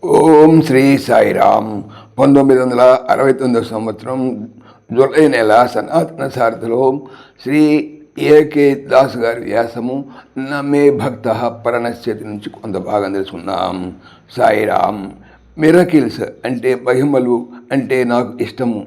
ఓం శ్రీ సాయిరామ్. 1969 సంవత్సరం జూలై నెల సనాతన సారథిలో శ్రీ ఏకే దాస్ గారి వ్యాసము నమే భక్త పరణశ్యతి నుంచి కొంత భాగం తెలుసుకున్నాం. సాయిరామ్. మిరకిల్స్ అంటే మహిమలు అంటే నాకు ఇష్టము.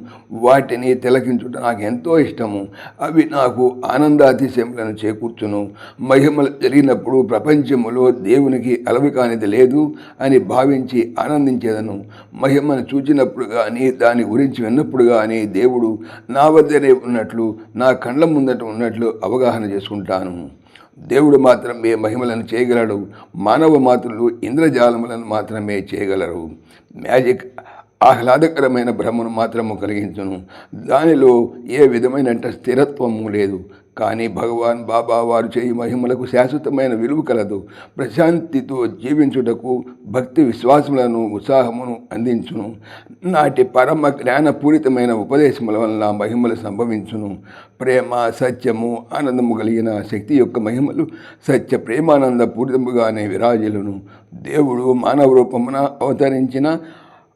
వాటిని తిలకించుట నాకు ఎంతో ఇష్టము. అవి నాకు ఆనందాతిశయములను చేకూర్చును. మహిమలు జరిగినప్పుడు ప్రపంచములో దేవునికి అలవి కానిది లేదు అని భావించి ఆనందించేదను. మహిమను చూచినప్పుడు కానీ దాని గురించి విన్నప్పుడు కానీ దేవుడు నా వద్దనే ఉన్నట్లు, నా కండ్ల ముందట ఉన్నట్లు అవగాహన చేసుకుంటాను. దేవుడు మాత్రమే మహిమలను చేయగలడు. మానవ మాతృలు ఇంద్రజాలములను మాత్రమే చేయగలరు. మ్యాజిక్ ఆహ్లాదకరమైన భ్రమను మాత్రము కలిగించును. దానిలో ఏ విధమైన స్థిరత్వము లేదు. కానీ భగవాన్ బాబా వారు చేయి మహిమలకు శాశ్వతమైన విలువ కలదు. ప్రశాంతితో జీవించుటకు భక్తి విశ్వాసములను ఉత్సాహమును అందించును. నాటి పరమ జ్ఞానపూరితమైన ఉపదేశముల వలన మహిమలు సంభవించును. ప్రేమ, సత్యము, ఆనందము కలిగిన శక్తి యొక్క మహిమలు సత్య ప్రేమానంద పూరితముగానే విరాజిలును. దేవుడు మానవ రూపమున అవతరించిన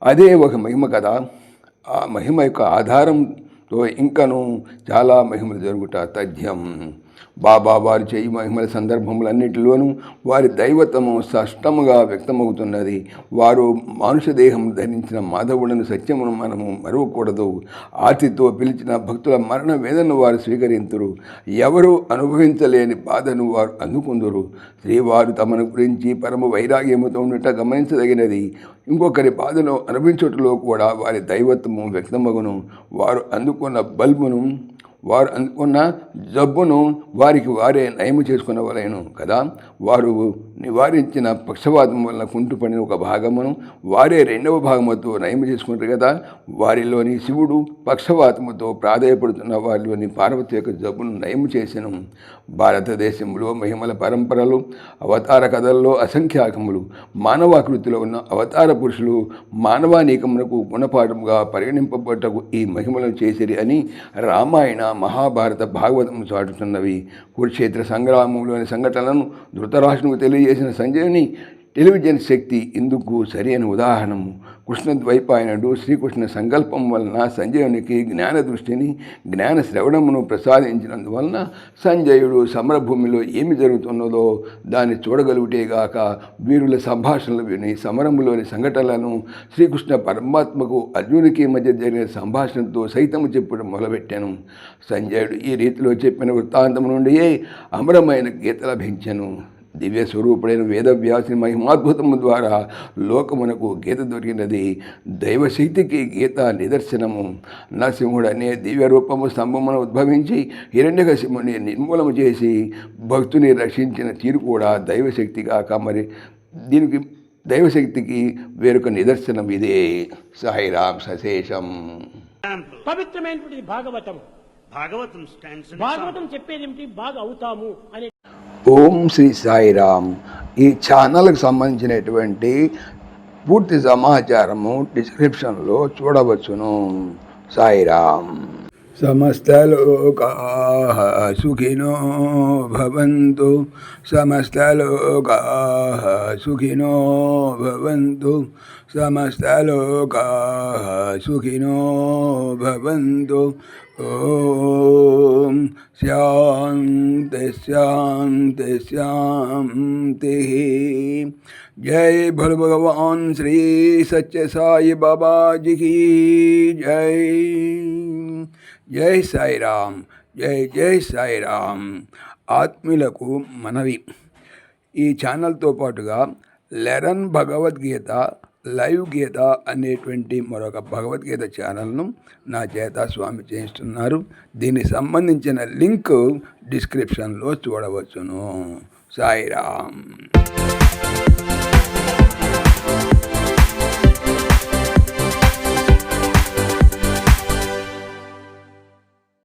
అదే ఒక మహిమ కదా. ఆ మహిమ యొక్క ఆధారంతో ఇంకను చాలా మహిమలు జరుగుట తథ్యం. బాబా వారు చేయి మహిమల సందర్భములన్నిటిలోనూ వారి దైవత్వము స్పష్టముగా వ్యక్తమవుతున్నది. వారు మానుష దేహం ధరించిన మాధవులను సత్యమును మనము మరవకూడదు. ఆర్తితో పిలిచిన భక్తుల మరణ వేదనను వారు స్వీకరింతురు. ఎవరు అనుభవించలేని బాధను వారు అందుకుందురు. శ్రీవారు తమను గురించి పరమ వైరాగ్యముతో ఉండట గమనించదగినది. ఇంకొకరి బాధను అనుభవించుటలో కూడా వారి దైవత్వము వ్యక్తమగును. వారు అందుకున్న బల్బును, వారు అందుకున్న జబ్బును వారికి వారే నయము చేసుకునవలేను కదా. వారు నివారించిన పక్షవాతం వలన కుంటుపడిన ఒక భాగమును వారే రెండవ భాగముతో నయము చేసుకుంటారు కదా. వారిలోని శివుడు పక్షవాతముతో ప్రాధాయపడుతున్న వారిలోని పార్వతి యొక్క జబ్బును నయము చేసెను. భారతదేశంలో మహిమల పరంపరలు, అవతార కథల్లో అసంఖ్యాకములు. మానవాకృతిలో ఉన్న అవతార పురుషులు మానవానీకమునకు గుణపాఠముగా పరిగణింపబట్టకు ఈ మహిమలను చేసిరి అని రామాయణ, మహాభారత, భాగవతం చాటుతున్నవి. కురుక్షేత్ర సంగ్రామంలోని సంఘటనలను ధృతరాష్ట్రునికి తెలియజేసిన సంజయుని టెలివిజన్ శక్తి ఇందుకు సరైన ఉదాహరణము. కృష్ణద్వైపాయనుడు శ్రీకృష్ణ సంకల్పం వలన సంజయునికి జ్ఞాన దృష్టిని, జ్ఞాన శ్రవణమును ప్రసాదించినందువలన సంజయుడు సమరభూమిలో ఏమి జరుగుతున్నదో దాన్ని చూడగలుగుటేగాక వీరుల సంభాషణలు విని సమరములోని సంఘటనలను శ్రీకృష్ణ పరమాత్మకు అర్జునికి మధ్య జరిగిన సంభాషణతో సైతము చెప్పడం మొదలుపెట్టాను. సంజయుడు ఈ రీతిలో చెప్పిన వృత్తాంతం నుండియే అమరమైన గీత లభించెను. దివ్య స్వరూపుడైన వేదవ్యాసుని మహిమాద్భుతము ద్వారా లోకమునకు గీత దొరికినది. దైవశక్తికి గీత నిదర్శనము. నరసింహుడు అనే దివ్య రూపము స్తంభమును ఉద్భవించి హిరణ్యకశిపుని నిర్మూలము చేసి భక్తుని రక్షించిన తీరు కూడా దైవశక్తి కాక మరి దీనికి దైవశక్తికి వేరొక నిదర్శనం ఇదే. సాయిరాం సశేషం. పవిత్రమైనటువంటి భాగవతం చెప్పేది ఏమిటి? బాగా అవుతాము అనే. ఓం శ్రీ సాయిరామ్. ఈ ఛానల్కి సంబంధించినటువంటి పూర్తి సమాచారము డిస్క్రిప్షన్లో చూడవచ్చును. సాయిరామ్. సమస్తలోకాః సుఖినో భవంతు. సమస్తలోకాః సుఖినో భవంతు. సమస్తలోకాః సుఖినో భవంతు. ఓం శాంతి శాంతి శాంతి. జై భోले భగవాన్ శ్రీ సత్య సాయి బాబాజీకి జై. జై సాయిరామ్. జై జై సాయిరామ్. ఆత్మీయులకు మనవి, ఈ ఛానల్తో పాటుగా లెరన్ భగవద్గీత లైవ్ గీత అనేటువంటి మరొక భగవద్గీత ఛానల్ను నా చేత స్వామి చేయిస్తున్నారు. దీనికి సంబంధించిన లింక్ డిస్క్రిప్షన్లో చూడవచ్చును. సాయిరామ్.